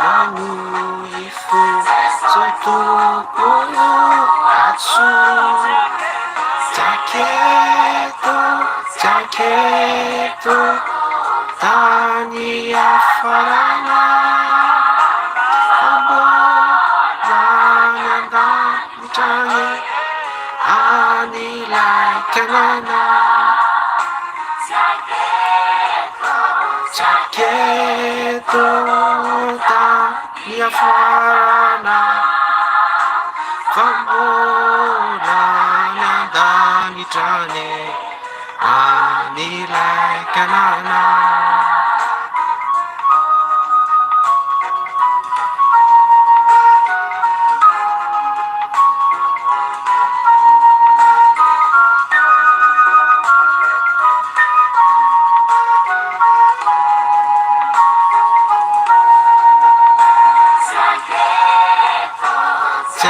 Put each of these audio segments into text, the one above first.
manifo sotompolo atso jaketo tany afarana ambolany andamitrany anilay kanana jaketo tany afarana ambolany andamitrany anilay kanana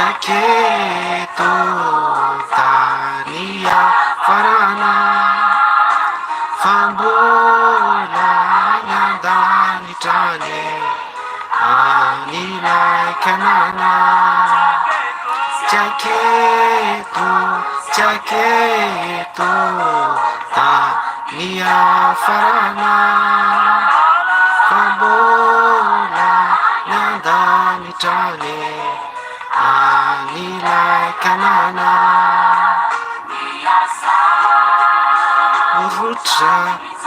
jaketo tany afarana fambolany andanitrany anilay kanana jaketo tany afarana fambolany andanitrany anilay kanana rotra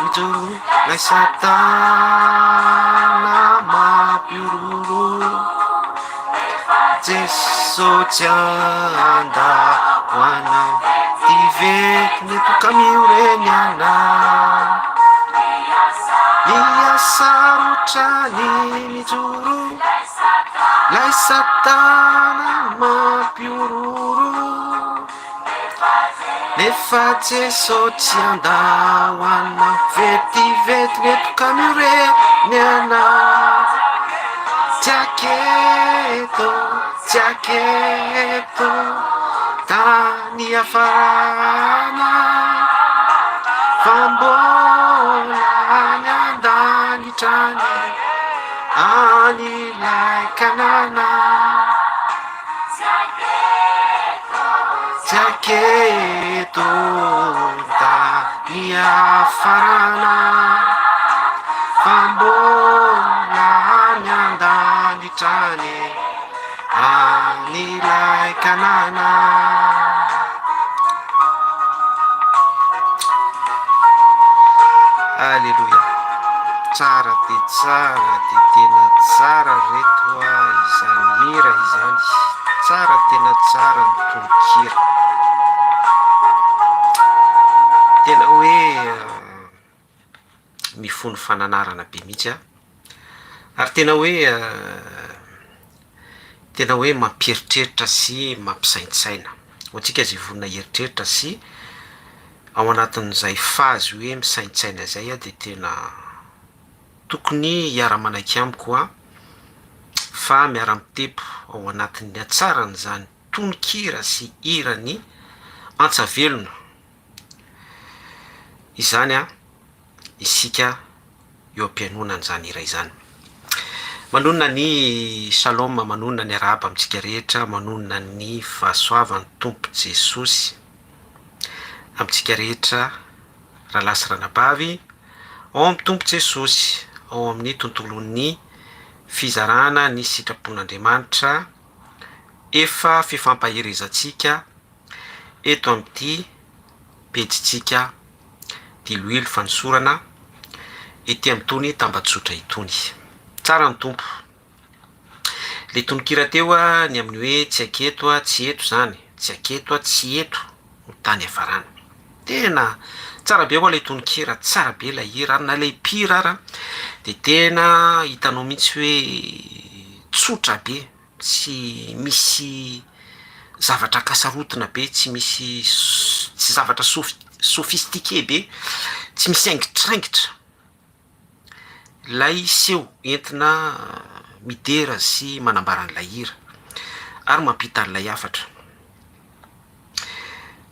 mijoro lay satana mampiororo Jesosy tsy andahoanao ty vety netokamioreny anao miasa rotrany mijoro lay satana mampiororo nefa Jesosy tsy andahoanao vetivety netokamioreny anao jaketo tany afarana fambolany andanitrany anilay kanana jaketo tany afarana fambolany andanitrany anilay kanana Alleluia tsara dia tena tsara reto izany hira izany tsara tena tsara ny tononkira tena hoe mifono fananarana be mihitsy ary tena hoe mampieritreritra sy mampisaintsaina hoantsika zay vonina eritreritra sy ao anatin'izay fazy hoe misaintsaina zay dia tena tokony hiara-manaiky amiko fa miara-mitepo ao anatin'ny atsaran'izany tononkira sy hirany antsavelona izany isika eo am-pianonana izany hira izany manonona ny shalom manonona ny arahaba amintsika rehetra manonona ny fahasoavan'ny tompo Jesosy amintsika rehetra raha lasy ranabavy ao amin'ny tompo Jesosy ao amin'ny tontolon'ny fizarana ny sitrapon'Andriamanitra efa fifampaherezantsika eto amin'ity pejitsika tiloilo fanosorana ety amin'itony tambajotra itony tsara ny tompo le tononkira teo ny amin'ny hoe tsy aketo tsy eto zany tsy aketo tsy eto no tany afarana tena tsara be ho le tononkira tsara be la hira ary na lay mpira ara dia tena hitanao mihitsy hoe tsotra be tsy misy zavatra kasarotina be tsy misy tsy zavatra sofistike be tsy misy aingitraingitra lay seho entina midera sy manambaran'ilay hira ary mampita an'ilay hafatra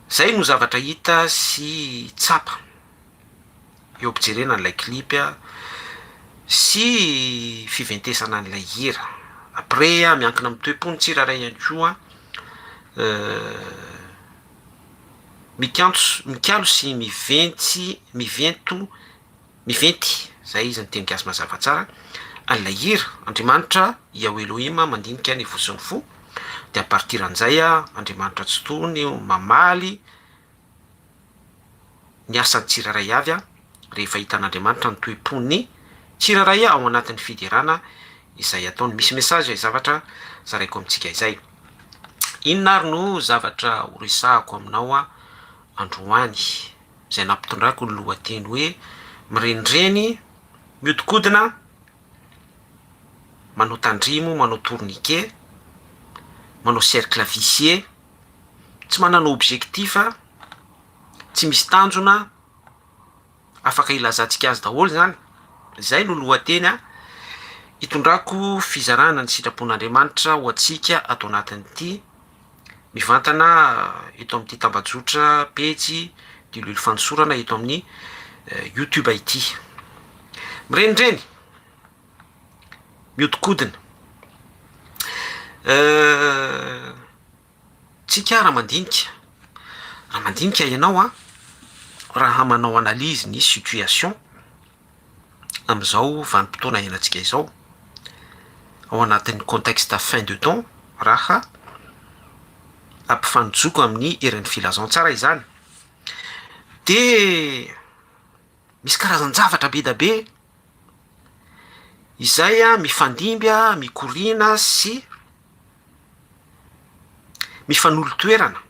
zay no zavatra hita sy tsapa eo ampijerena n'ilay klipy sy fiventesana an'ilay hira. Après a miankina amin'ny toe-pony tsiraray ihany koa mikalo sy miventy zay izy ny teny gasy mazava tsara an'ilay hira. Andriamanitra Yahweh Elohim mandinika ny voson'ny fo, de apartir an'izay Andriamanitra tsy tony mamaly ny asan'ny tsiraray avy rehefa hitan'Andriamanitra ny toe-pony tsiraray ao anatin'ny fidirana izay ataony. Misy message zavatra zaraiko amintsika izay. Inona ary no zavatra horesahako aminao androany, zay nampitondrako ny lohateny hoe mirenireny, miodikodina, manao tandrimo, manao tourniquet, manao cercle vicieux, tsy manana objectif, tsy misy tanjona, afaka ilazantsika azy daholo zany. Zay no lohateny hitondrako fizarana ny sitrapon'Andriamanitra ho antsika atao anatin'ity mivantana eto amin'ity tambajotra pejy Diloilo Fanosorana eto amin'ny YouTube ity. Mirenireny, miodikodina, tsika raha mandinika ianao raha manao analyse ny situation am'izao vanim-potoana iainantsika izao ao anatin'ny contexte fin de temps, raha ampifanojoko amin'ny herin'ny filazantsara izany. De misy karazan-javatra be da be izay mifandimby mikorina sy mifanolo-toerana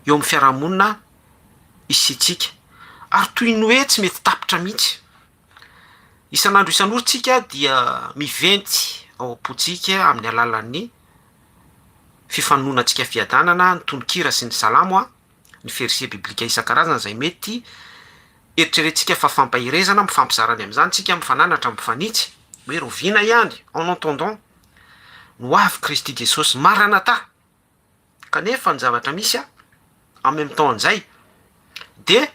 eo amin'ny fiarahamonina isitsika, ary toy ny hoe tsy mety tapitra mihitsy. Isan'andro tsika dia miventy ao am-potsika amin'ny alalan'ny fifanonantsika fiadanana, ny tononkira sy ny salamo ny verset biblika isan-karazana zay mety eritreretintsika fa fampahirezana, mifampizarany amin'izany tsika mifananatra, mifanitsy hoe rovina ihany en entendant no avy Kristy Jesosy Maranatha. Kanefa ny zavatra misy en même temps an'izay de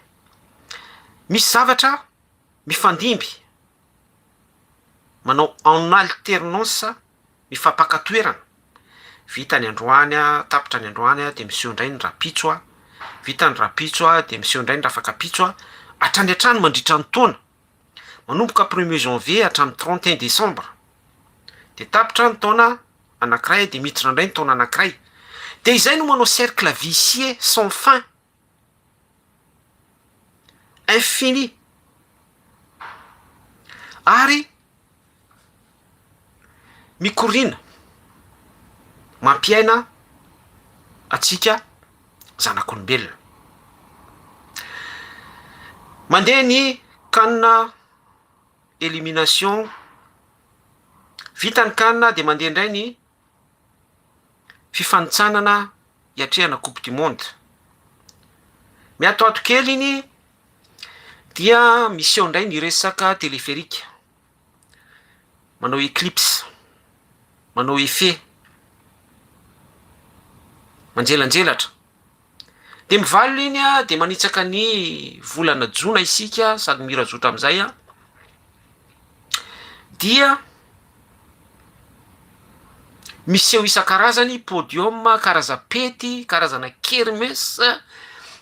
misy zavatra mifandimby, manao en alternance, mifampakatoerana. Vita ny androany tapitra ny androany de miseho indray ny rapitso vita ny rapitso de miseho indray ny rafakapitso hatrany hatrany mandritra ny taona, manomboka 1er janvier hatramin'ny 31 décembre, de tapitra ny taona anankiray de miditra indray ny taona anankiray. De izay no manao cercle vicieux sans fin, infini. Ary mikorina mampiaina atsika zanak'olombelona. Mandeha ny canne élimination, vita ny canne de mandeha indray ny fifanitsanana hiatrehana coupe du monde. Miatoato kely iny dia miseho indray ny resaka téléphérique, manao éclipse, manao effet, manjelanjelatra. De mivalona iny de manitsaka ny volana jona isika sady mirazotra amin'izay dia miseho isan-karazany podium, karazam-pety, karazana kermesse,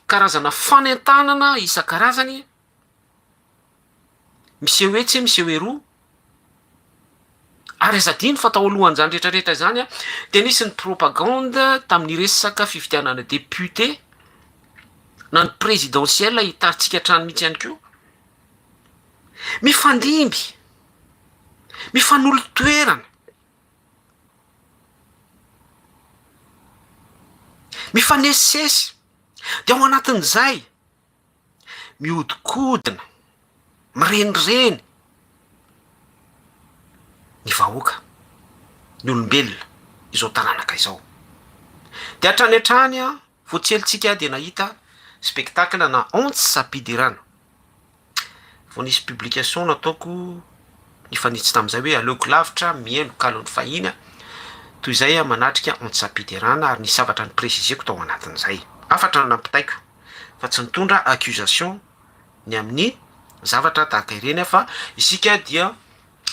karazana fanentanana isan-karazany, miseho etsy, miseho eroa. Ary azadiny fa tao alohan'izany rehetrarehetra zany de nisy ny propagande tamin'ny resaka fifidianana député na ny présidentiel hitaritsika hatrany mihitsy ihany koa. Mifandimby, mifanolo-toerana, mifanesisesy. De ao anatin'izay miodikodina, mirenireny ny vahoaka, ny olombelona izao taranaka izao. De hatrany hatrany voatselitsika de nahita spectacle na ontsy sapidirana. Vao nisy publication nataoko nifanitsy tamin'izay hoe aleoko lavitra mihaino kalon'ny fahiny toy izay manatrika ontsy sapidirana, ary nisy zavatra ny préciseko tao anatin'izay. Afatra nampitaiko fa tsy nitondra accusation ny amin'ny zavatra tahaka ireny fa isika dia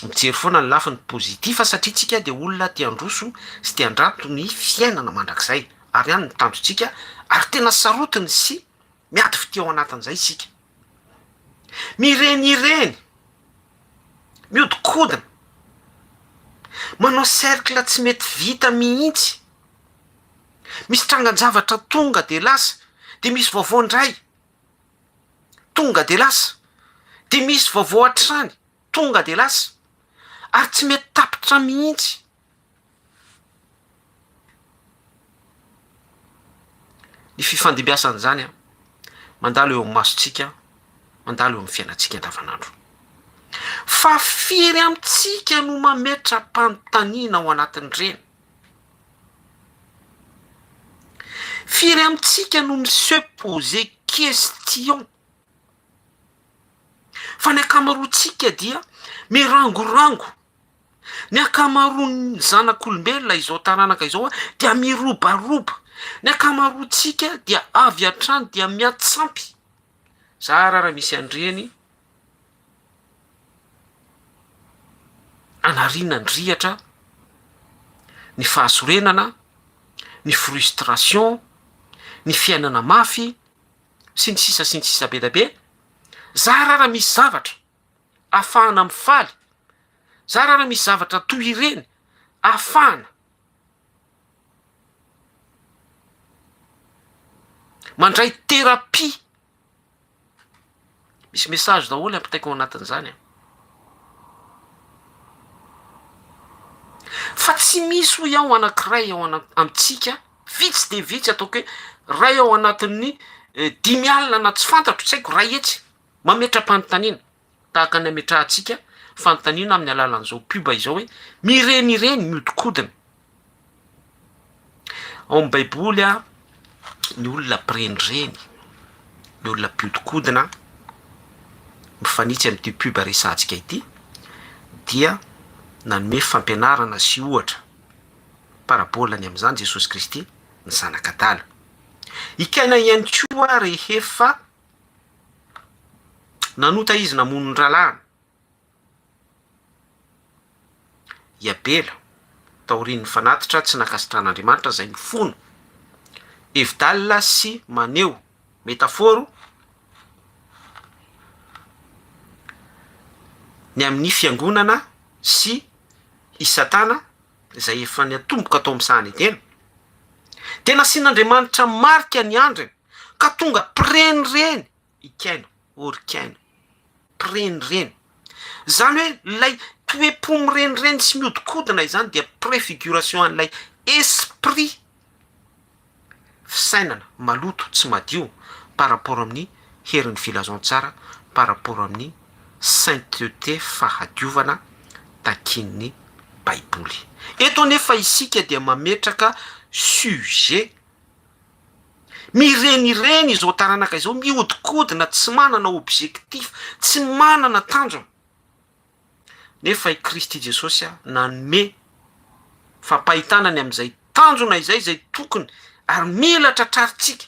mijery foana ny lafiny pozitiva satria tsika de olona tia androso sy tia andrato ny fiainana mandrakizay ary ihany ny tandrotsika ary tena sarotiny sy miady fity ao anatin'izay isika mireny miodikodina manao cercle tsy mety vita mihitsy misy trangan-javatra tonga de lasa de misy vaovao ndray tonga de lasa de misy vaovao hatrany tonga de lasa ary tsy mety tapitra mihitsy ny fifandimbiasan'izany a mandalo eo amin'ny masotsika mandalo eo amin'ny fiainantsika andavanandro fa firy amintsika no mametram-panontaniana ao anatin' reny firy amintsika no se poser question fa ny akamaroantsika dia mirangorango ny akamaroany zanak'olombelona izao taranaka izao a dia mirobaroba ny akamaroantsika dia avy hatrany dia miatsampy za raha misy andreny anarina ndrihatra ny fahasorenana ny frustration ny fiainana mafy sy ny sisa be da be za raha misy zavatra afahana mifaly za raha misy zavatra toy ireny afahana mandray terapia misy message daholo ampitaiko ao anatin'izany fa tsy misy ho iaho anankiray ao amitsika vitsy de vitsy ataoko hoe ray ao anatin'ny 10,000 na tsy fantatro tsy haiko ray etsy mametra-panontaniana tahaka ny ametrahantsika fanontaniana amin'ny alalan'izao puba izao hoe mirenireny miodikodina ao amin'ny baiboly a ny olona prenireny ny olona mpiodikodina mifanitsy amin'ity puba resantsika ity dia nanome fampianarana sy ohatra parabolany amin'izany Jesosy Kristy ny zanak'Adala ikaina ihany koa rehefa nanota izy namono ny ralàna Iabela taorian'ny fanatitra tsy nakasitran'Andriamanitra zay mifono Evidalina sy maneho metaforo ny amin'ny fiangonana sy i Satana izay efa niatomboka atao amin'isany tena tena asian'Andriamanitra marika ny andriny ka tonga prenireny ikaina orikaina prenireny zany hoe lay toe-po mirenireny sy miodikodina izany dia préfiguration an'ilay esprit fisainana maloto tsy madio par rapport amin'ny herin'ny filazantsara par rapport amin'ny sainteté fahadiovana takin'ny baiboly eto nefa isika dia mametraka sujet mirenireny izao taranaka izao miodikodina tsy manana objectif tsy manana tanjona nefa i Kristy Jesosy nanome fampahitanany amin'izay tanjona izay tokony ary mila tratraritsika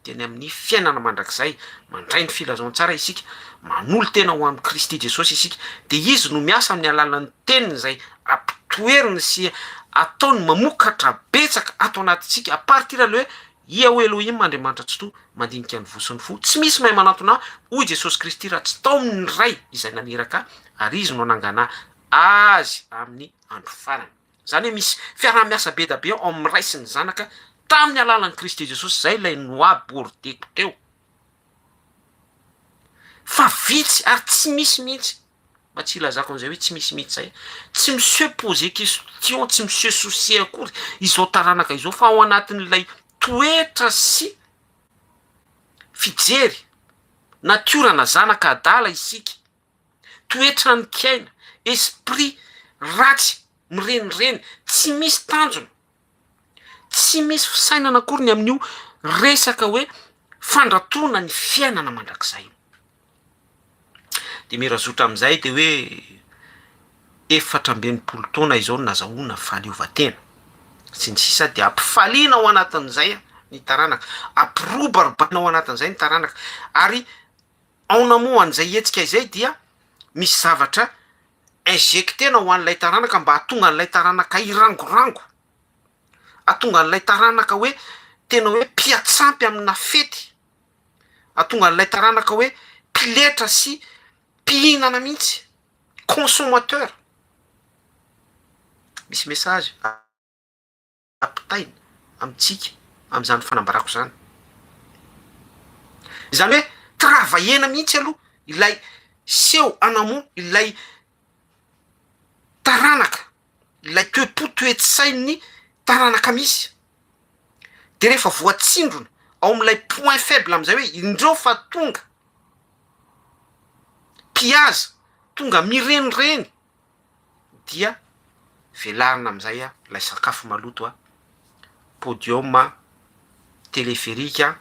dia ny amin'ny fiainana mandrakizay mandray ny filazantsara isika manolo tena ho amin'ny Kristy Jesosy isika dia izy no miasa amin'ny alalan'ny teniny izay ampitoeriny sy ataony mamokatra betsaka ato anatintsika apartir le hoe ia ho Elohim Andriamanitra tsy to mandinika ny vosiny fo tsy misy mahay manatona hoy Jesosy Kristy raha tsy tao amin'ny ray izay naniraka ary izy no nangana azy amin'ny andro farany zany hoe misy fiarah-miasa be da be ao amin'ny ray sy ny zanaka tamin'ny alalan'ny Kristy Jesosy zay lay noabordeko teo fa vitsy ary tsy misy mihitsy mba tsy ilazako an'izay hoe tsy misy mihitsy zay tsy monsieur poser question tsy monsieur soucier akory izao taranaka izao fa ao anatin'ilay toetra sy fijery natiorana zanaka adala isika toetra ny kiaina esprit ratsy mirenireny tsy misy tanjona tsy misy fisainana akory ny amin'io resaka hoe fandratona ny fiainana mandrakizay de mirazotra amin'izay de hoe 420 taona izao nazahoana fahaleovan-tena sy ny sisa de ampifaliana ao anatin'izay ny taranaka ampirobarobana ao anatin'izay ny taranaka ary ao namoan'izay hetsika izay dia misy zavatra injectena ho an'ilay taranaka mba hatonga an'ilay taranaka irangorango, hatonga an'ilay taranaka hoe tena hoe mpiatsampy amina fety, hatonga an'ilay taranaka hoe mpiletra sy mpihinana mihitsy, consommateur. Misy message ampitaina amitsika am'izany fanambarako zany. Zany hoe travaillena mihitsy aloha ilay seho anamo, ilay taranaka, ilay toe-po-toetsain'ny taranaka misy. De rehefa voatsindrona ao am'ilay point faible am'izay hoe indreo fa tonga piaza, tonga mirenireny, dia velarina am'izay lay sakafo maloto podium teleférika,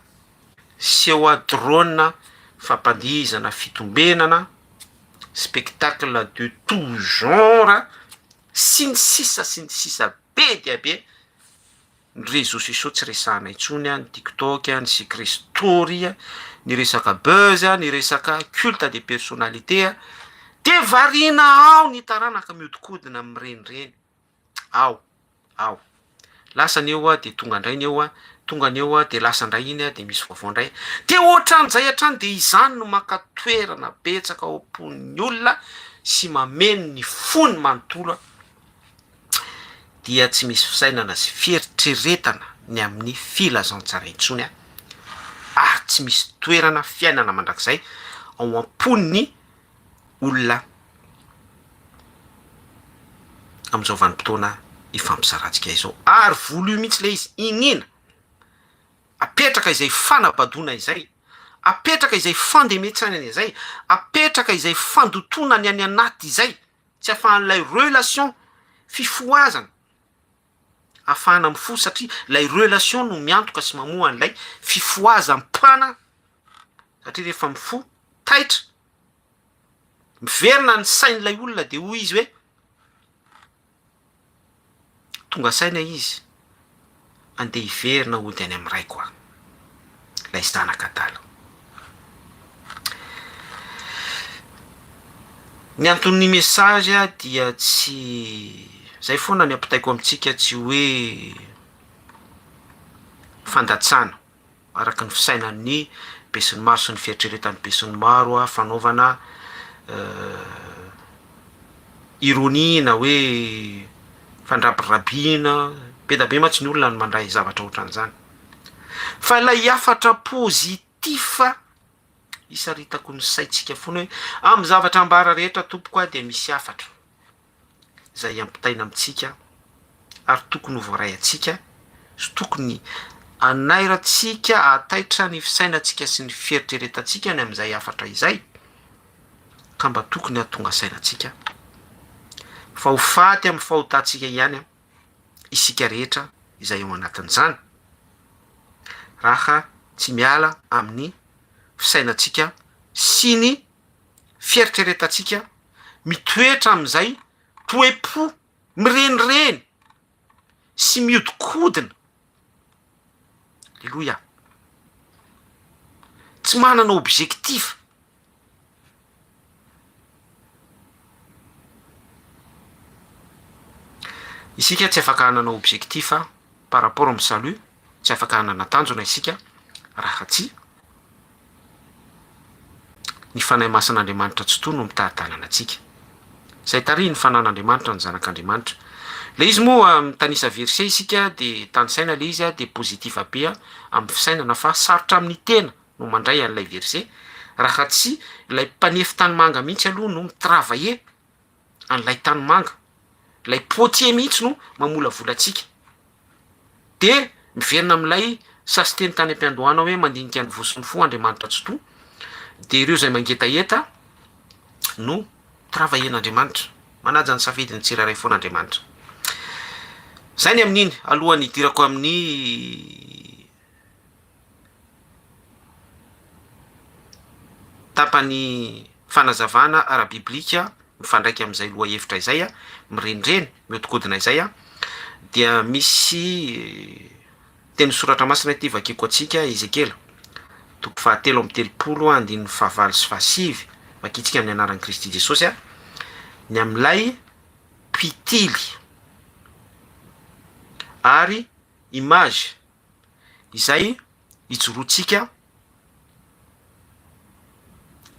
seho drone, fampandihizana fitombenana, spectacle de tout genre, sy ny sisa be dia be. Ny réseaux sociaux tsy resahana intsony ny TikTok, ny secret story, ny resaka buzz, ny resaka culte des personnalités, de varina ao ny taranaka miodikodina amirenireny. Ao lasany eo de tonga ndray ny eo tonga ny eo de lasa ndray iny de misy vaovao ndray, de ohatran'izay hatrany de izany no maka toerana betsaka ao am-pon'ny olona sy mameno ny fony manontolo dia tsy misy fisainana sy fieritreretana ny amin'ny filazantsara intsony ary tsy misy toerana fiainana mandrakizay ao am-pon'ny olona am'izao vanim-potoana ifampizarantsika izao. Ary volo mihitsy le izy inina apetraka izay fanabadona izay, apetraka izay fandemetsana izay, apetraka izay fandotona ny any anaty izay, tsy afahan'ilay relation fifoazana afahana mifo, satria lay relation no miantoka sy mamoa an'ilay fifoazam-pana, satria rehefa mifo taitra miverina ny sain'ilay olona de hoy izy hoe tonga saina izy andeha hiverina ody any am'ray koa lay zanaka adala. Ny anton'ny message dia tsy zay foana ny ampitaiko amitsika, tsy hoe fandatsana araka ny fisainan'ny be sy ny maro sy ny fieritreretan'ny be sy ny maro fanaovana ironie na hoe fandrabirabina be da be matsy ny olona ny mandray zavatra ohatran'izany, fa ilay afatra pozitifa isaritako ny saitsika foana hoe amy zavatra ambara rehetra tompoko de misy afatra zay ampitaina amitsika ary tokony ho voaray atsika sy tokony anairatsika ataitra ny fisainatsika sy ny fieritreretantsika ny am'izay afatra izay, ka mba tokony hatonga sainatsika fa ho faty amy fahotatsika ihany isika rehetra izay eo anatin'izany, raha tsy miala amin'ny fisainatsika sy ny fieritreretantsika mitoetra am'izay toe-po mirenireny sy miodikodina. Alleluia. Tsy manana objectif. Isika tsy afaka hanana objectif par rapport amin'ny salut, tsy afaka hanana tanjona isika raha tsy ny fanahy masin'Andriamanitra tsy toy no mitahatanana atsika. Zay tary ny fanan'Andriamanitra ny zanak'Andriamanitra. Le izy moa mitanisa verset isika de tanisaina le izy de pozitiva be amin'ny fisainana fa sarotra amin'ny tena no mandray an'ilay verset raha tsy ilay mpanefy tanimanga mihitsy aloha no mitravailler an'ilay tanimanga, lay potier mihitsy no mamola volatsika de miverina am'ilay sasy teny tany am-piandohana hoe mandinika ny vosiny fo Andriamanitra tsy to, de ireo zay mangetaeta no travaillen'Andriamanitra, manaja ny safidiny tsiraray foan'Andriamanitra. Zay ny amin'iny alohan'ny idirako amin'ny tapany fanazavana ara-biblika mifandraiky am'izay loha hevitra izay mirenireny miodikodina izay dia misy teny soratra masina ty vakiko atsika Ezekela toko fahatelo amby telopolo andininy fahavalo sy fahasivy makitsika amin'ny anaran'i Kristy Jesosy ny am'ilay mpitily ary image izay ijoroantsika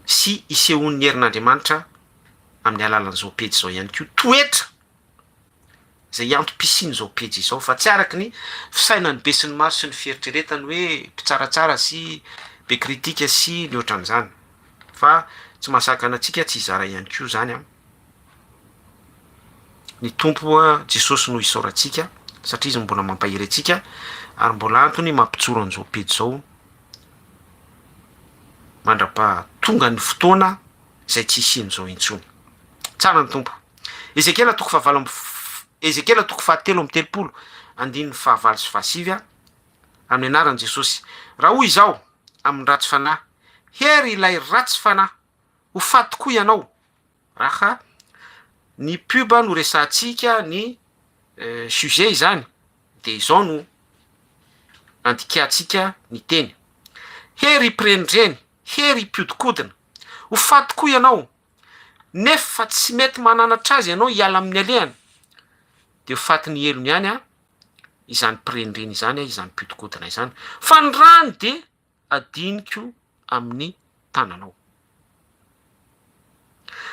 sy isehon'ny herin'Andriamanitra amin'ny alalan'izao pejy izao ihany koa toetra izay antom-pisiny zao pejy izao fa tsy araky ny fisainany be sy ny maro sy ny fieritreretany hoe mpitsaratsara sy be kritika sy ny ohatran'izany fa tsy mahasakana antsika tsy hizara ihany koa zany ny tompo Jesosy no isaorantsika satria izy mbola mampahery antsika ary mbola antony mampitsoro an'izao pejy zao mandra-pahatonga ny fotoana izay tsy isian'izao intsony. Tsara ny tompo. Ezekela toko fahatelo amby telopolo andininy fahavalo sy fahasivy amin'ny anaran'i Jesosy. Raha hoy izao amin'ny ratsy fanahy, hery ilay ratsy fanahy, ho faty koa ianao. Raha ny pub no resahantsika ny sujet izany, de izao no andikatsika ny teny. Hery prendreny, hery piodikodina, ho faty koa ianao, nefa tsy mety mananatra azy ianao hiala amin'ny alehany, de ho faty ny elony ihany izany prendreny izany izany piodikodina izany, fa ny rany de adiniko amin'ny tananao.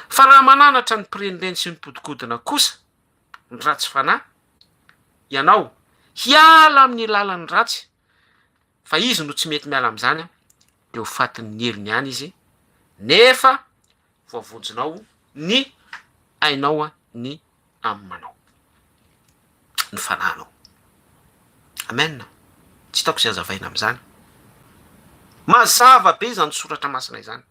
Fa raha mananatra ny prendreny sy ny piodikodina kosa ny ratsy fanahy, ianao hiala amin'ny lalan'ny ratsy, fa izy no tsy mety miala amin'izany de ho fatin'ny elony ihany izy, nefa voavonjinao ny ainao ny amanao, ny fanahinao. Amen. Tsy hitako izay azavaina amin'izany. Mazava be izany soratra masina izany.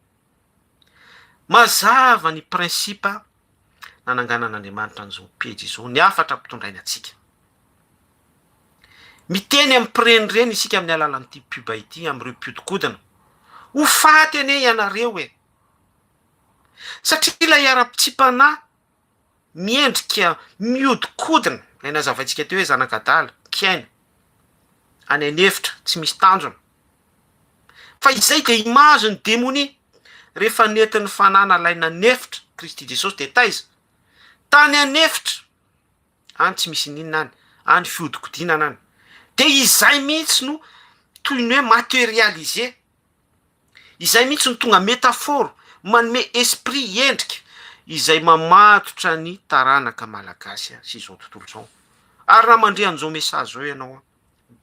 Mazava ny prinsipa nananganan'Andriamanitra an'izao pejy izao, ny afatra ampitondrainy atsika. Miteny amin'ny prendreny isika amin'ny alalan'ity pub ity, amin'ireo piodikodina, ho faty ane ianareo satria ilay ara-pitsipana miendrika miodikodina, ilay nazavaintsika teo hoe zanakadala, kiaina, any anefitra, tsy misy tanjona. Fa izay de image ny démonie rehefa nentin'ny fanana lay nanefitra Kristy Jesosy de taiza tany anefitra, any tsy misy ninona any, any fiodikodinana any. De izay mihitsy no toy ny hoe matérialisé, izay mihitsy no tonga métaphore, manome esprit endrika izay mamatotra ny taranaka malagasy sy izao tontolo izao. Ary raha mandre an'izao message zao ianao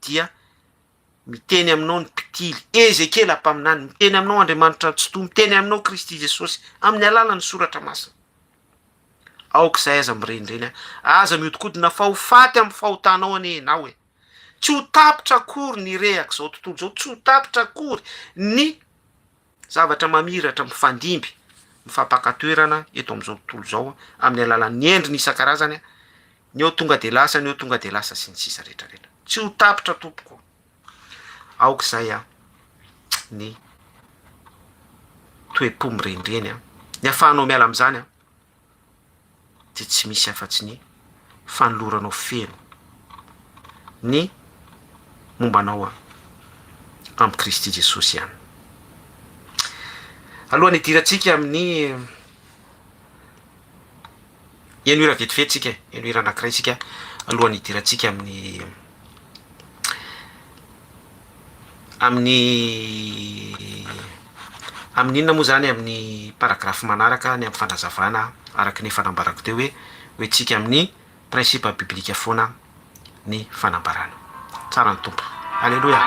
dia miteny aminao ny mpitily Ezekela mpaminany, miteny aminao Andriamanitra Tsoto, miteny aminao Kristy Jesosy amin'ny alalan'ny soratra masina. Aok'izay aza mirendreny, aza miodikodina fa ho faty amin'ny fahotanao anenao tsy ho tapitra akory ny rehaka zao tontolo zao, tsy ho tapitra akory ny zavatra mamiratra mifandimby, mifampakatoerana eto amin'izao tontolo zao amin'ny alalan'ny endriny isan-karazany, ny eo tonga de lasa, ny eo tonga de lasa sy ny sisa rehetrarehetra. Tsy ho tapitra tompoko. Aok'izay ny toe-po mirendreny ny ahafahanao miala amin'izany de tsy misy afa-tsy ny fanoloranao feno ny mombanao amin'ny Kristy Jesosy ihany. Alohan'ny hidirantsika amin'ny enoira vetivety tsika, enoira anankiray tsika, alohan'ny hidirantsika amin'ny inona moa zany amin'ny paragrafy manaraka ny amin'ny fandrazavana araky ny fanambarako teo hoe tsika amin'ny principe biblika foana ny fanambarana. Tsara ny tompo. Alleluia.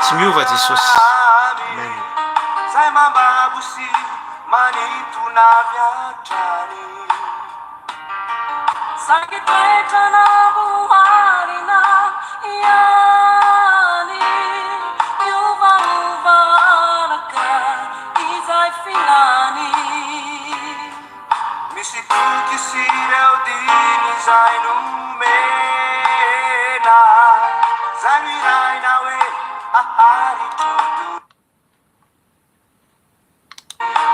Tsy miova Jesosy. Amen. Zay mambabo sy manintona viatrany, saky toetra namboarina ihany, miovaova araka izay filany, misy toky sy ireo dimy izay nomena, zay miraina hoe ahary todo.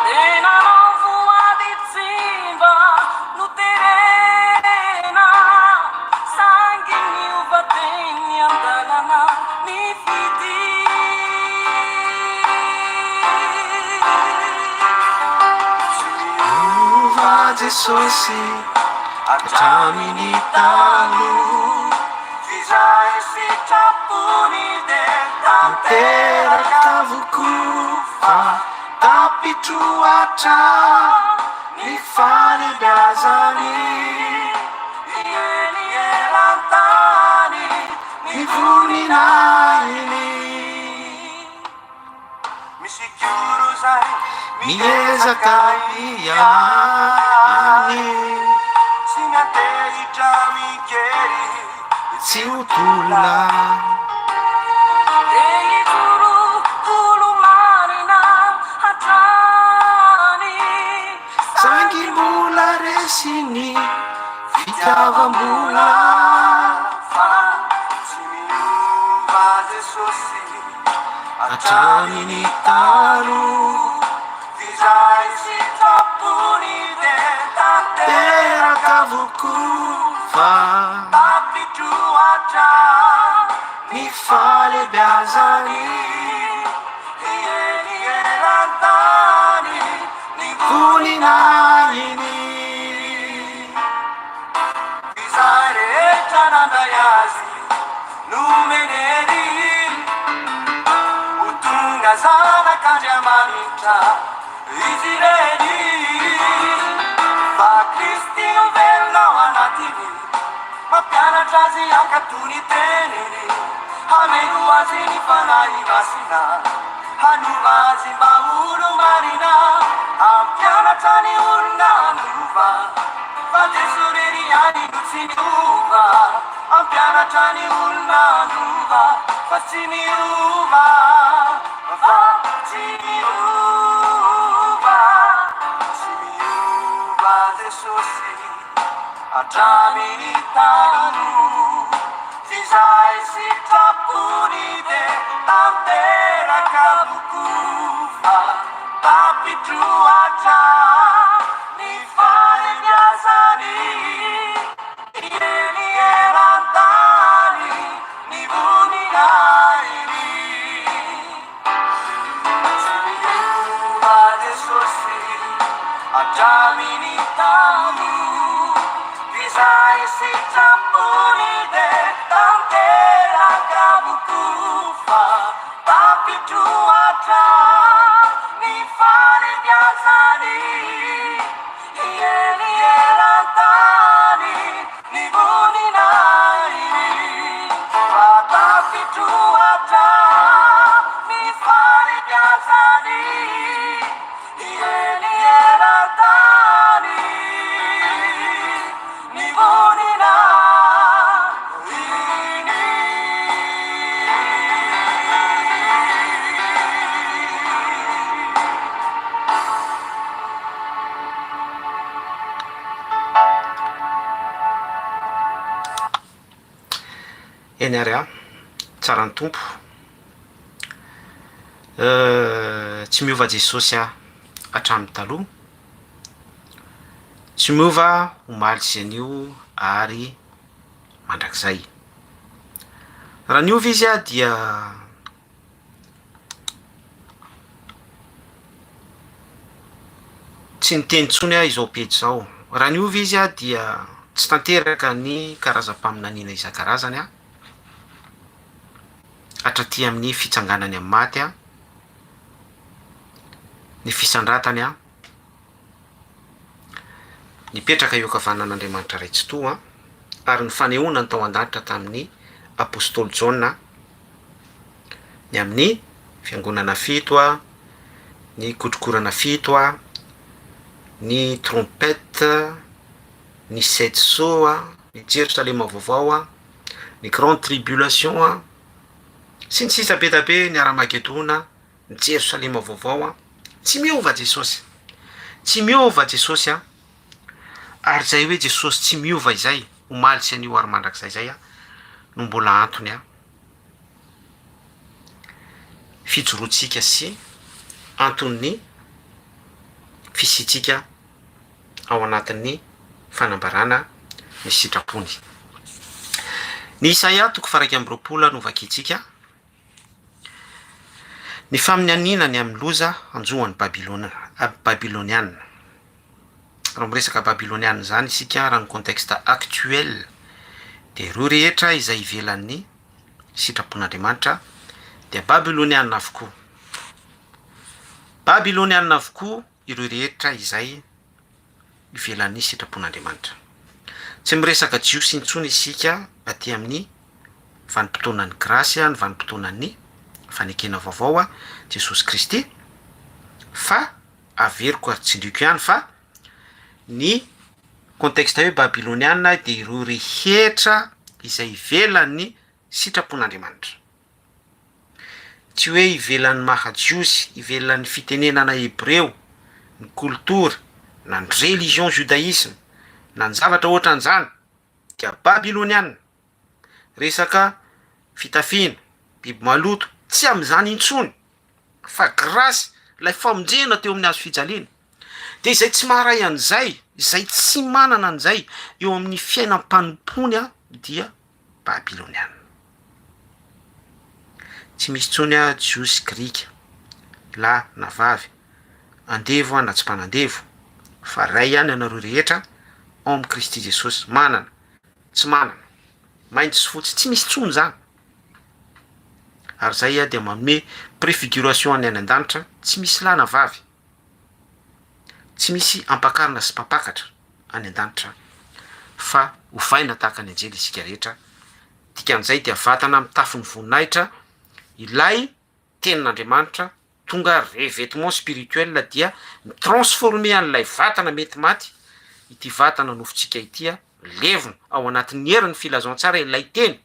Tena non voady tsimba no terena Jesosy hatraminy taloha izay sitrapony de tanteraka avokoa fa tapitrohatra ny fanabeazany ny eran-tany ny voninahiny misikoro zay miezaka ihany tsy miantehitra mikery tsy ho tola sangimbola resiny fitiavam-bola fa tsy miova Jesosy hatraminy taloha izay sitrapony de tanteraka avokoa fa tapitrohatra ny falebiazany ny eran-tany ny voninahiny izay rehetra nandray azy nomenery ho tonga zanak'Andriamanitra izy ireny fa Kristy no velonao anatiny mampianatra azy ankatony teniny hameno azy ny fanahy masina hanova azy mba olo marina ampianatra ny olona nova fa Jesu rery any no tsy miova ampianatra ny olona nova fa tsy miova fa tsy miova tsy miova Jesosy hatraminy taloha izay sitrapony de tanteraka avokoa fa tapitrohatra ny falebiazany ny eran-tany ny voninahiny tsy miova Jesosy hatraminy taloha izay sitrapony de tanteraka avokoa fa tapitrohatra ny falebiazany ny eran-tany ny voninahiny fa tapitrohatra ny falebiazany ny eran-tany ny eny ary a tsara ny tompo tsy miova Jesosy a hatramin'ny taloha tsy miova omaly sy anio ary mandrakizay raha niova izy a dia tsy niteny tsony a izao pety zao raha niova izy a dia tsy tanteraka ny karazam-paminaniana isan-karazany a hatraty amin'ny fitsanganany amin'ny maty a ny fisandratany a nipetraka eo ankavanan'Andriamanitra ray tsy to a ary ny fanehoana ny tao an-danitra tamin'ny apôstôly Jaona ny amin'ny fiangonana fito a ny kotrokorana fito a ny trompette ny sept sceaux a ny Jerosalema vaovao a ny grande tribulation a sy ny sisa be da be ny ara-magedona ny Jerosalema vaovao a tsy miova Jesosy tsy miova Jesosy a ary zay hoe Jesosy tsy miova izay omaly sy anio ary mandrakizay zay a no mbola antony a fijoroantsika sy antony fisitsika ao anatin'ny fanambarana ny sitrapony ny Isaia 1:20 no vakitsika ny faminaniana ny amin'ny loza anjohan'ny Babiloniana raha miresaka babiloniana zany isika raha ny contexte actuel de ireo rehetra izay ivelan'ny sitrapon'Andriamanitra de babiloniana avokoa. Babiloniana avokoa ireo rehetra izay ivelan'ny sitrapon'Andriamanitra. Tsy miresaka jiosy intsony isika aty amin'ny vanim-potoanan'ny grasy, ny vanim-potoanan'ny fanekena vaovao a Jesosy Kristy, fa averiko ary tsindriko ihany fa ny contexte hoe babiloniana de ireo rehetra izay ivelan'ny sitrapon'Andriamanitra. Tsy hoe ivelan'ny mahajiosy, ivelan'ny fitenenana hebreo, ny kultura, na ny religion judaisme, na ny zavatra ohatran'izany dia babiloniana. Resaka fitafiana, biby maloto, tsy amin'izany intsony, fa grasy lay famonjena teo amin'ny hazo fijaliana. De izay tsy maharay an'izay, izay tsy manana an'izay eo amin'ny fiainam-panompony a dia babiloniana. Tsy misy tsony a jiosy grika, lahy na vavy, andevo a na tsy mpanandevo, fa ray ihany anareo rehetra ao amin'ny Kristy Jesosy, manana, tsy manana, mainty sy fotsy, tsy misy tsony zany. Ary zay a de manome préfiguration any an-danitra, tsy misy lahy na vavy, tsy misy ampakarina sy mpampakatra any an-danitra, fa hovaina tahaka ny anjely isika rehetra. Dikan'izay dia vatana mitafy ny voninahitra ilay tenin'Andriamanitra, tonga revêtement spirituel dia mitransforme an'ilay vatana mety maty, ity vatana nofontsika ity a levona ao anatin'ny herin'ny filazantsara ilay teny,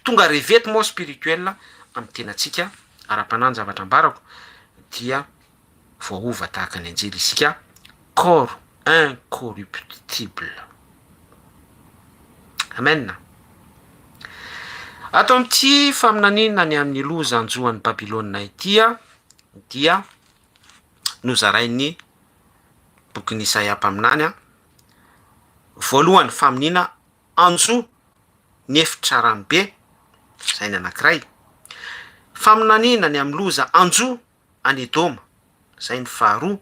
tonga revêtement spirituel amin'ny tenantsika ara-panany zavatra ambarako dia voaova tahaka ny anjely isika, corps incorruptible. Amen. Ato amin'ity faminanina ny amin'ny loza anjoan'ny Babilôna ity dia nozarain'ny bokin'ny Isaia mpaminany a voalohany faminina anjo ny efitrarambe, zay ny anankiray. Faminanina ny amin'ny loza anjo any Edoma, zay ny faharoa.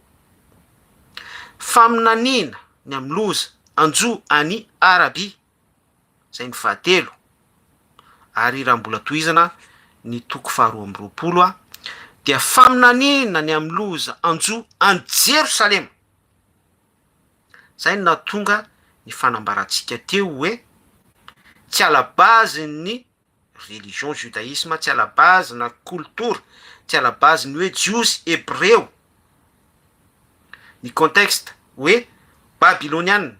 Faminanina ny amin'ny loza anjo any Arabia, zay ny fahatelo. Ary raha mbola tohizana ny toko faharoa amby roapolo a dia faminanina ny amin'ny loza anjo any Jerosalema. Zay no nahatonga ny fanambarantsika teo hoe tsy ala base ny religion judaisme, tsy ala base na kultura, tsy ala base ny hoe jiosy hebreo, ny contexte hoe babiloniana,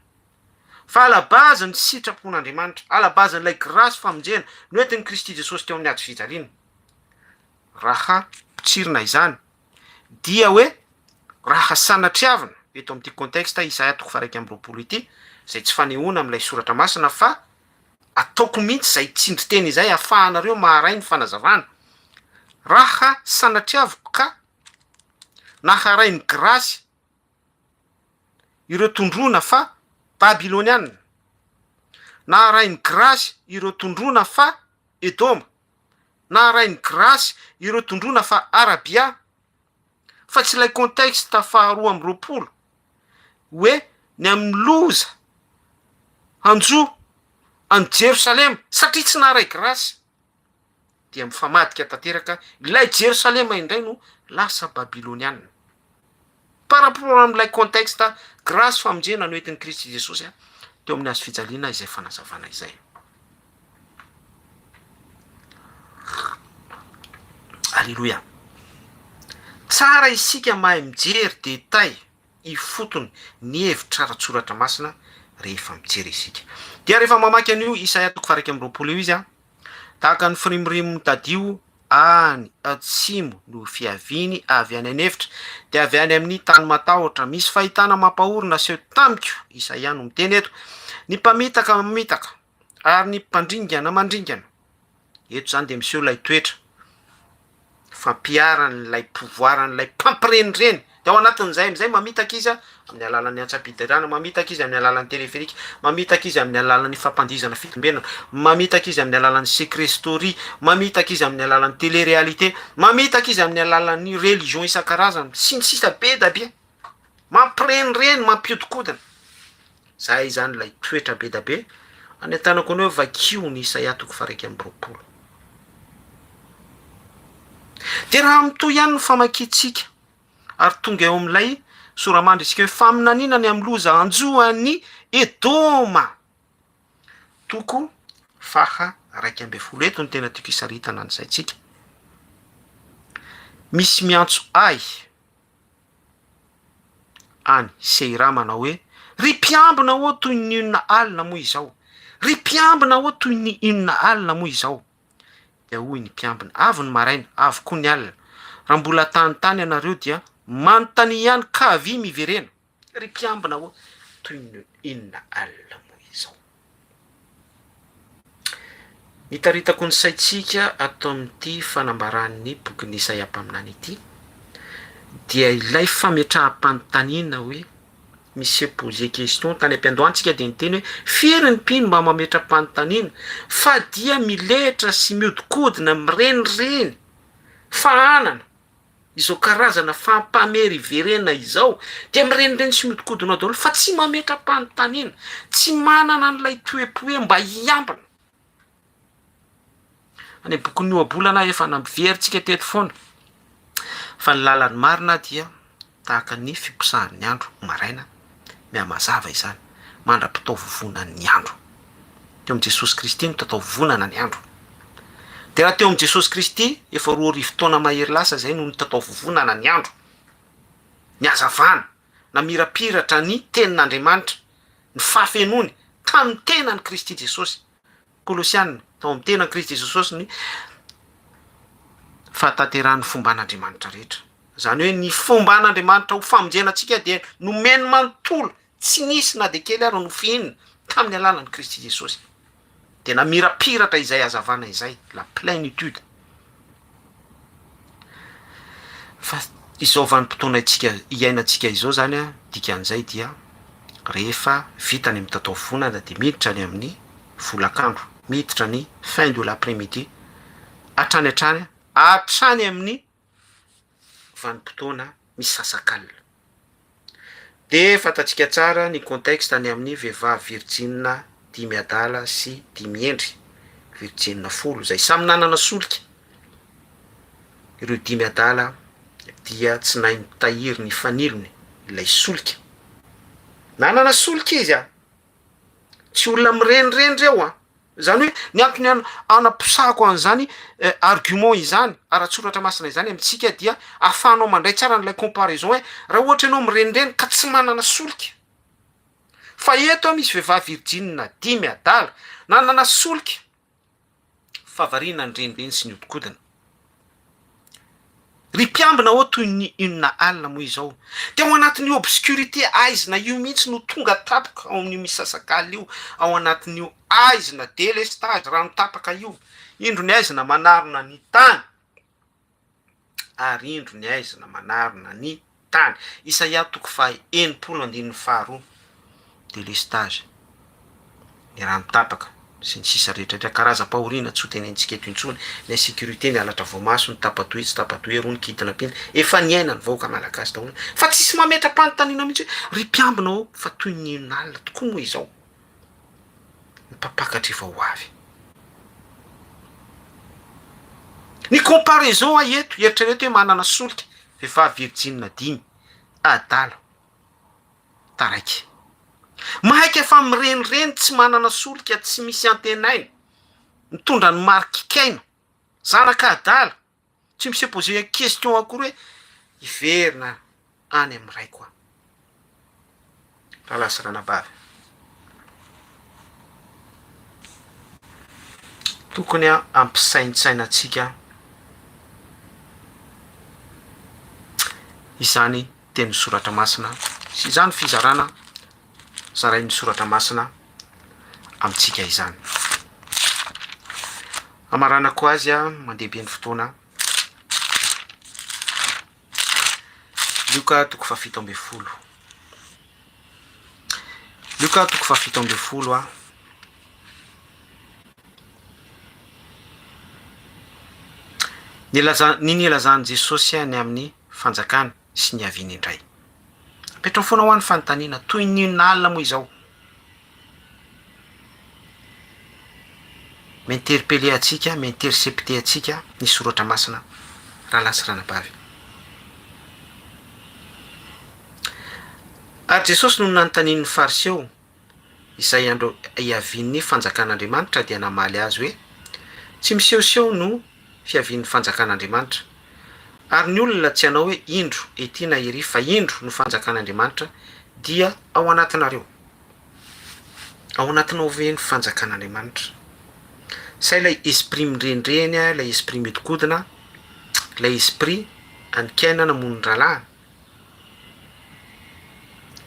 fa ala base ny sitrapon'Andriamanitra, ala base n'ilay grasy famonjena noentin'ny Kristy Jesosy teo amin'ny ady fijaliana. Raha tsirina izany dia hoe raha sanatriavina eto amin'ity contexte Isaia toko faraiky amby roapolo ity, zay tsy fanehoana amin'ilay soratra masina fa ataoko mihitsy zay tsindry teny izay ahafahanareo maharay ny fanazavana. Raha sanatriaviko ka naharay ny grasy ireo tondrona fa babiloniana, naharay ny grasy ireo tondrona fa Edoma, naharay ny grasy ireo tondrona fa Arabia, fa tsy ilay contexte faharoa amby roapolo hoe ny amin'ny loza anjo any Jerosalema, satria tsy naharay grasy dia mifamadika tanteraka ilay Jerosalema indray no lasa babiloniana. Par rapport amin'ilay contexte grasy famonjena noentin'ny Kristy Jesosy teo amin'ny hazo fijaliana izay fanazavana izay. Alléluia. Tsara isika mahay mijery détail ifotony ny hevitra ara-tsoratra masina rehefa mijery isika. Dia rehefa mamaky an'io Isaia toko faraiky amby roapolo io izy tahaka ny firimorimo mitadio any atsimo no fiaviny avy any an'efitra de avy any amin'ny tany matahotra, misy fahitana mampahorona seho tamiko. Isaia no miteny eto, ny mpamitaka mamitaka ary ny mpandringana mandringana. Eto zany de miseho lay toetra fampiaran'lay pouvoiran'lay mpampirenireny. De ao anatin'izay am'izay mamitaka izy amin'ny alalan'ny antsapidirana, mamitaka izy amin'ny alalan'ny teleferika, mamitaka izy amin'ny alalan'ny fampandizana fitombenana, mamitaka izy amin'ny alalan'ny secret story, mamitaka izy amin'ny alalan'ny télé-réalité, mamitaka izy amin'ny alalan'ny religion isan-karazany, sy ny sisa be da be, mampirenireny, mampiodikodina. zay zany lay toetra be da be any an-tanako any hoe vakio ny Isaia 1:20. de raha mitoy ihany ny famakitsika ary tonga eo amin'ilay soramandry isika hoe faminaninany amin'ny loza anjoany Edoma. Toko 1:2. Eto ny tena tiako isaritana an'izay tsika. Misy miantso ay any Seira manao hoe ry mpiambina ho toy ny inona alina moa izao, ry mpiambina ho toy ny inona alina moa izao. Dia hoy ny mpiambina, avy ny maraina, avy koa ny alina, raha mbola tanytany ianareo dia manontany ihany ka avy miverena, ry mpiambina ho toy ny inona alina moa izao. Nitaritako ny saitsika atao amin'ity fanambaran'ny bokin'ny Isaia mpaminany ity dia ilay fametraha-panontaniana hoe misy poser question tany am-piandohantsika dia niteny hoe firy ny mpino mba mametra-panontaniana fa dia milehitra sy miodikodina mirenireny fa anana izao karazana fampameriverena izao dia mirenireny sy miodikodina daholo fa tsy mametra-panontaniana, tsy manana n'ilay toe-poe mba hiambina. Any bokin'ny ohabolana efa nampiveritsika teto foana fa ny lalany marina dia tahaka ny fiposahan'ny andro maraina mihamazava izany mandra-pitao vovonan'ny andro. Teo amin'i Jesosy Kristy no tatao vovonana ny andro. Dia raha teo amin'i Jesosy Kristy efa 2 taona mahery lasa zay no nitatao vovonana ny andro, ny hazavana na mirapiratra ny tenin'Andriamanitra, ny fahafenony tamin'ny tenan'i Kristy Jesosy. Kolosianina tao amin'ny tenan'i Kristy Jesosy ny fahatanterahany fomban'Andriamanitra rehetra. Zany hoe ny fomban'Andriamanitra ho famonjenantsika dia nomeny manontolo, tsy nisy na de kely ary no fihinina tamin'ny alalany Kristy Jesosy. Dia namirapiratra izay hazavana izay, la plénitude. Fa izao vanim-potoana iainantsika izao zany a, dikan'izay dia rehefa vita ny mitatao vonana dia miditra ny amin'ny volakandro, miditra ny fin de l'après-midi, hatrany amin'ny vanim-potoana misy sasakalina. De fantatsika tsara ny contexte any amin'ny vehivavy virgine 5 adala sy 5 endry, virgine 10 zay samy nanana solika. Ireo 5 adala dia tsy nahay mitahiry ny fanilony ilay solika. Nanana solika izy a, tsy olona mirenireny reo a. Zany hoe ny antony anaposako an'izany argument izany ara-tsoratra masina izany amintsika dia ahafahanao mandray tsara n'ilay comparaison hoe raha ohatra ianao mirenireny ka tsy manana solika. Fa eto misy vehivavy virgine 5 adala nanana solika fa variana ny renireny sy ny odikodina. Ry mpiambina ho toy ny inona alina moa izao. Dia ao anatin'ny obscurité aizina io mihitsy no tonga tapaka ao amin'ny misasakala io, ao anatin'io aizina délestage rano tapaka io. Indro ny aizina manarona ny tany ary indro ny aizina manarona ny tany. Isaia 2:2 délestage, ny rano tapaka sy ny sisa rehetra karaza-pahoriana tsy ho tenentsika eto intsony, ny insécurité, ny alatra voamaso, ny tapatoe tsy tapatoe, rony kidina pina, efa ny aina ny vahoaka malagasy daholo. Fa tsisy mametra-panontaniana mihitsy ry mpiambina ao fa toy ny inona alina tokoa moa izao. Ny mpapakatra efa ho avy. Ny comparaison eto eritrereto hoe manana solika vehivavy virgine 5 adala taraiky. Mahaiky efa mirenireny tsy manana solika, tsy misy antenaina, mitondra ny marikikaina, zanaka adala, tsy misy poser question akory hoe iverina any amin'iray koa. Raha lasa ranabavy. Tokony ampisaintsainantsika izany teny soratra masina sy izany fizarana zarain'ny soratra masina amintsika izany. Amaranako azy a mandeha ny fotoana. Luka 7:20. Luka 7:20 a. Nilazany Jesosy any amin'ny fanjakana sy ny aviany indray. Petra foana ho an'ny fanontaniana toy ny inona alina moa izao. minterpele atsika, mintersepte atsika ny soratra masina raha lasy ranabavy. Ary Jesosy no nanontanian'ny fariseo izay andro hiavian'ny fanjakan'Andriamanitra dia namaly azy hoe tsy misehoseho no fiavian'ny fanjakan'Andriamanitra. Ary ny olona tsy hanao hoe indro ety na ery fa indro no fanjakan'Andriamanitra dia ao anatinareo. Ao anatinao ve ny fanjakan'Andriamanitra? Say ilay esprit mirendreny, ilay esprit miodikodina, ilay esprit anikainana mon'ny ralàna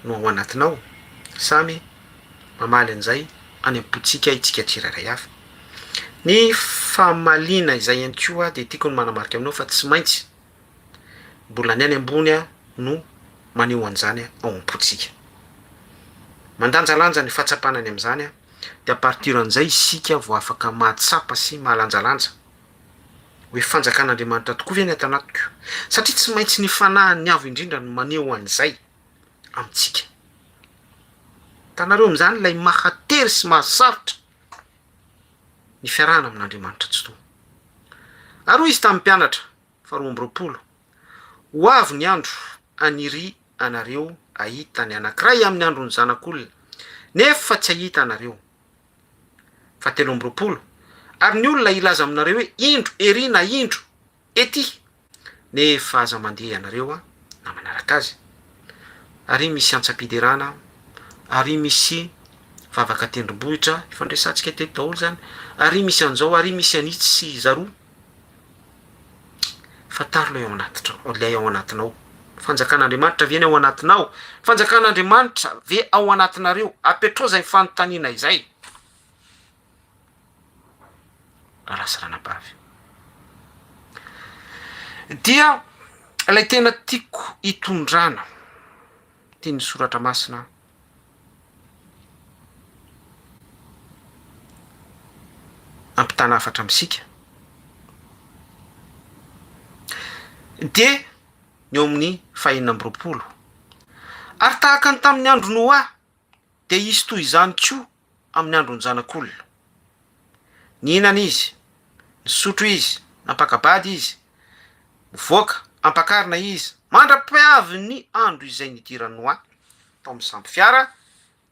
no ao anatinao. Samy mamaly an'izay any am-potsika itsika tsiraray avy. Ny famalina izay ihany koa dia tiako ny manamarika aminao fa tsy maintsy mbola ny any ambony no maneho an'izany ao am-potsika. Mandanjalanja ny fahatsapana ny amin'izany dia partir an'izay isika vao afaka mahatsapa sy mahalanjalanja hoe fanjakan'Andriamanitra tokoa ve ny ato anatiko, satria tsy maintsy ny fanahin'ny avo indrindra no maneho an'izay amintsika. Tanareo amin'izany ilay mahatery sy mahasarotra ny fiarahana amin'Andriamanitra tsy toa. Ary hoy izy tamin'ny mpianatra faharoa amby roapolo, ho avy ny andro aniry anareo ahita ny anankiray amin'ny andron'ny zanak'olona, nefa tsy ahita anareo. Fahatelo amby roapolo, ary ny olona ilaza aminareo hoe indro ery na indro ety, nefa aza mandeha ianareo na manaraka azy. Ary misy antsa-piderana, ary misy vavaka tendrombohitra ifandresantsika teto daholo zany, ary misy an'izao, ary misy anitsy sy zaroa. Fataro ilay ao anatinao. Fanjakan'Andriamanitra ve ny ao anatinao? Fanjakan'Andriamanitra ve ao anatinareo? Apetrao izay fanontaniana izay. Ralasy ranabavy. Dia ilay tena tiako hitondrana tia ny soratra masina ampitana hafatra amintsika dia ny eo amin'ny fahaenina amby roapolo. Ary tahaka ny tamin'ny andro Noa dia isy toy izany koa amin'ny andron'ny zanak'olona. Nihinana izy, nisotro izy, nampakabady izy, mivoaka, ampakarina izy, mandra-piavy ny andro izay nidirany Noa tao amin'ny sampy fiara,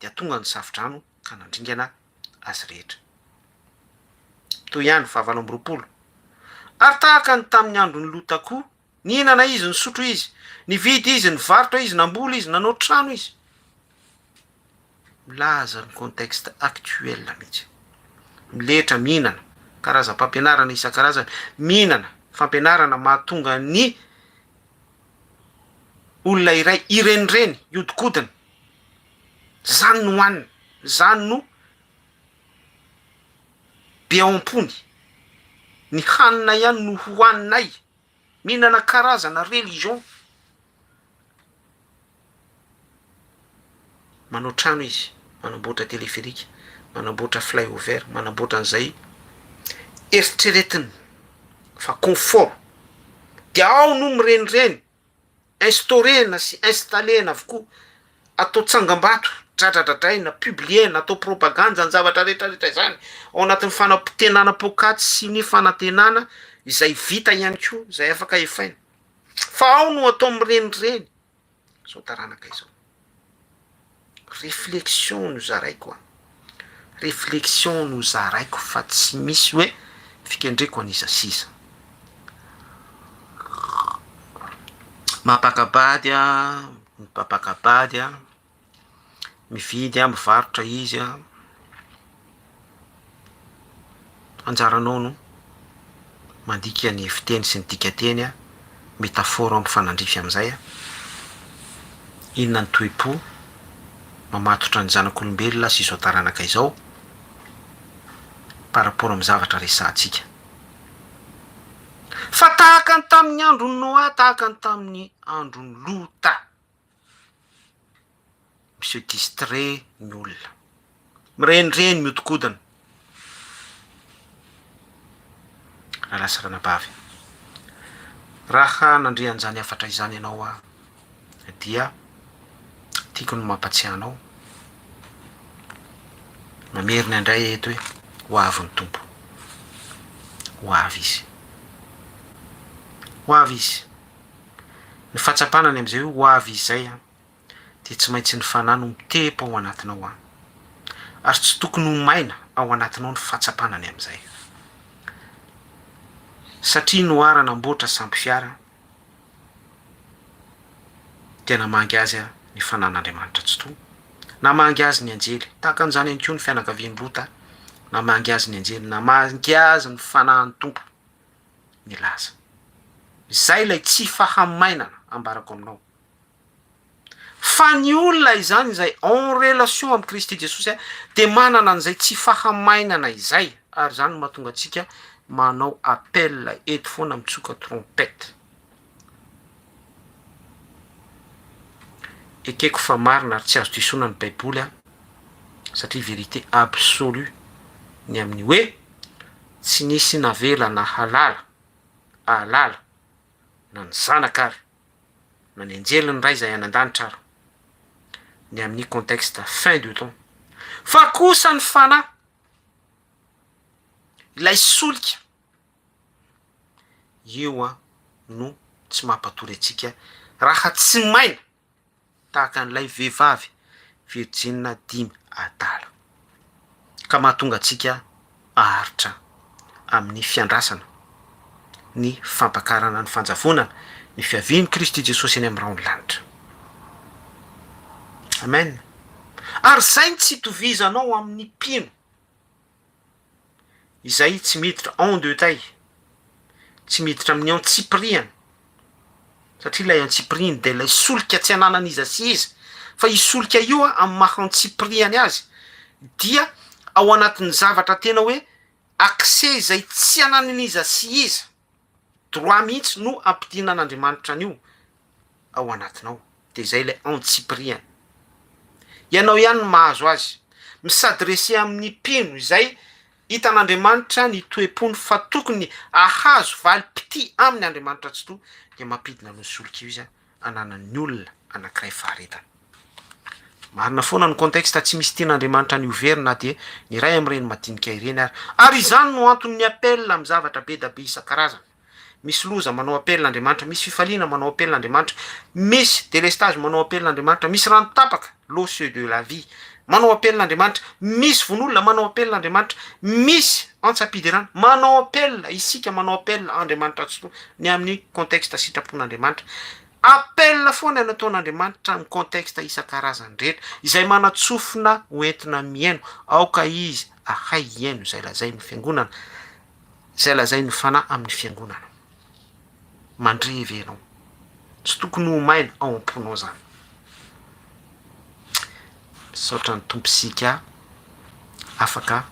dia tonga ny safi-drano ka nandringana azy rehetra. Toy ihany fahavalo amby roapolo. Ary tahaka ny tamin'ny andron'ny Lota koa, nihinana izy, nisotro izy, nividy izy, nivarotra izy, namboly izy, nanao trano izy. Milaza ny contexte actuel mihitsy. Miletra mihinana, karazam-pampianarana isan-karazany, mihinana, fampianarana mahatonga ny olona iray irenireny, iodikodina. Zany no hoanina, zany no be ao am-pony. Ny hanina ihany no hoaninay. Mihinana karazana religion. Manao trano izy, manamboatra teleférika, manamboatra flyover, manamboatra an'izay eritreretiny fa confort. Dia ao no mirenireny, instaurena sy installena avokoa, atao tsangam-bato, dradradradraina, publiena, atao propaganda ny zavatra rehetrarehetra izany ao anatin'ny fanantenana pokaty sy ny fanantenana izay vita ihany koa, izay afaka efaina. Fa ao no atao mirenireny. Zao taranaka izao. Réflexion no zaraiko. Réflexion no zaraiko fa tsy misy hoe fikendreko an'iza sisa. Mampakabady mipapakabady mividy mivarotra izy anjaranao no mandika ny fiteny sy ny dikateny metafora ampifanandrify amin'izay inona ny toepo mamatotra ny zanak'olombelona sy izao taranaka izao par rapport amin'ny zavatra resantsika. Fa tahaka ny tamin'ny andron'ny Noa, tahaka ny tamin'ny andron'ny Lota, monsieur distrait ny olona, mirenireny miodikodina. Ralasy ranabavy, raha nandre an'izany hafatra izany ianao dia tiako no mampatsiahy anao mamerina indray eto hoe ho avy ny tompo. ho avy izy, ho avy izy. Ny fahatsapanany am'izay hoe ho avy izy zay a de tsy maintsy ny fanahy no mitepo ao anatinao any, ary tsy tokony ho maina ao anatinao ny fahatsapanany am'izay, satria noara namboatra samby fiara dia namangy azy a ny fanan'Andriamanitra tsy to, namangy azy ny anjely tahaka an'izany ihany koa ny fianakavian'ny Lota, namangy azy ny anjely, namangy azy ny fanahin'ny tompo ny laza. Zay lay tsy fahamainana ambarako aminao. Fa ny olona izany izay en relation amin'ny Kristy Jesosy de manana an'izay tsy fahamainana izay, ary zany no mahatonga antsika manao appel eto foana mitsoka trompette. Ekeko fa marina ary tsy azo disoina ny Baiboly satria vérité absolue ny amin'ny hoe tsy nisy navela na halala ahalala na ny zanakary na ny anjeliny ray izay any an-danitra ary ny amin'ny contexte fin de temps, fa kosa ny fanahy ilay solika io no tsy mampatory antsika raha tsy maina tahaka an'ilay vehivavy Virgine 10 adala, ka mahatonga antsika aharitra amin'ny fiandrasana, ny fampakarana, ny fanjavonana, ny fiavian'i Kristy Jesosy eny amin'ny raony lanitra. Amen. Ary zay tsy itovizanao amin'ny mpino izay tsy miditra en deux tailles, tsy miditra amin'ny antsipriany, satria ilay antsipriany de ilay solika tsy ananan'iza sy iza, fa isolika io amin'ny maha-antsipriany azy dia ao anatin'ny zavatra tena hoe accès izay tsy ananan'iza sy iza, droit mihitsy no ampidinan'Andriamanitra an'io ao anatinao, de zay ilay antsipriany. Ianao ihany no mahazo azy, misadrese amin'ny mpino izay hitan'Andriamanitra ny toe-pony fa tokony ahazo valim-pity amin'ny Andriamanitra tsy to, dia mampidina no solika io izy ananan'ny olona anankiray faharetana. Marina foana ny contexte tsy misy tian'Andriamanitra ny overina de ny ray amin'ireny madinika ireny ary izany no anton'ny appel amin'ny zavatra be da be isan-karazany. Misy loza manao appel l'Andriamanitra, misy fifaliana manao appel l'Andriamanitra, misy délestage manao appel l'Andriamanitra, misy rano tapaka l'eau de la vie manao appel l'Andriamanitra, misy vonolona manao appel l'Andriamanitra, misy antsapidy rano manao appel, isika manao appel Andriamanitra tsy to ny amin'ny contexte sitrapon'Andriamanitra. Appel foana ny ataon'Andriamanitra amin'ny contexte isan-karazany rehetra izay manatsofina hoentina miaino aoka izy ahay iaino, zay lazay ny fiangonana, zay lazay ny fanahy amin'ny fiangonana. Mandrevy ianao, tsy tokony ho maina ao am-ponao zany. Saotra ny tomposika afaka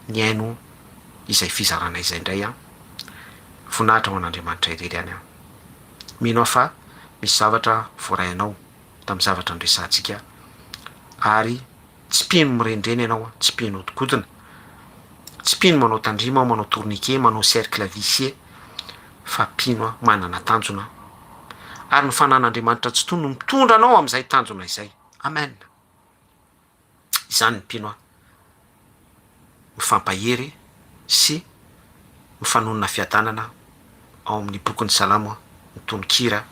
ny aino izay fizarana izay indray vonahitra ho an'Andriamanitra irery any mino fa misy zavatra voarainao tamin'ny zavatra andresantsika, ary tsy pino mirendreny ianao, tsy pino hodikodina, tsy pino manao tandrima, manao tourniquet, manao cercle vicieux, fa pino manana tanjona, ary ny fanan'Andriamanitra tsy to no mitondra anao amin'izay tanjona izay. Amen. Izany ny pino mifampahery sy mifanonona fiadanana ao amin'ny bokin'ny Salamo, ny tononkira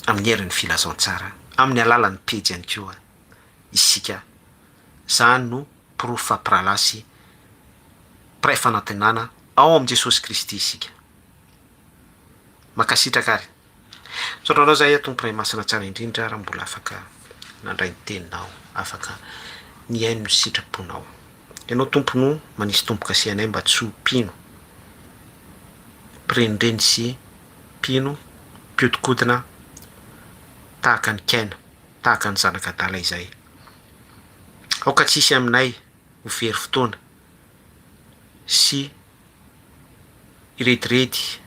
amin'ny herin'ny filazantsara, amin'ny alalan'ny pejy ihany koa isika. Zany no profa-prala sy pray fanantenana ao am' Jesosy Kristy isika. Makasitraka ary. Saotranao zay tompo ray masina tsara indrindra raha mbola afaka nandray ny teninao, afaka ny aino ny sitraponao. Ianao tompono manisy tompoka sy anay mba tsy ho pino, mpirenireny sy pino, mpiodikodina tahaka ny kaina, tahaka ny zanak'adala izay. Aoka tsisy aminay ho very fotoana sy irediredy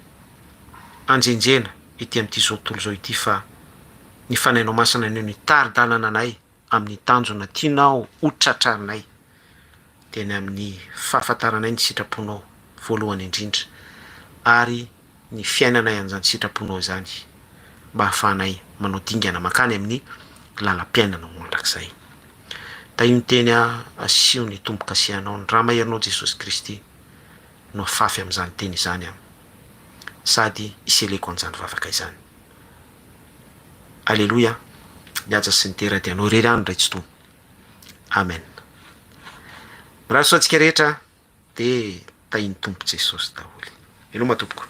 anjenjena ity amin'ity zao tontolo zao ity, fa ny fanainao masina ny ny tari-dalana anay amin'ny tanjona tianao ho tratrarinay, dia ny amin'ny fahafantaranay ny sitraponao voalohany indrindra, ary ny fiainanay an'izany sitraponao izany mba hahafahanay manao dingana makany amin'ny lalam-piainana mandrakizay. taio ny teny asio ny tomboka asianao ny raha maherinao Jesosy Kristy no afafy amin'izany teny izany aho, sady iseleko an'izany vavaka izany. Aleloia. Mihaja sy ny tera dia anao rery any ray tsy toa. Amen. Raha soa antsika rehetra dia tain'ny tompo Jesosy daholo. Eloma tompoko.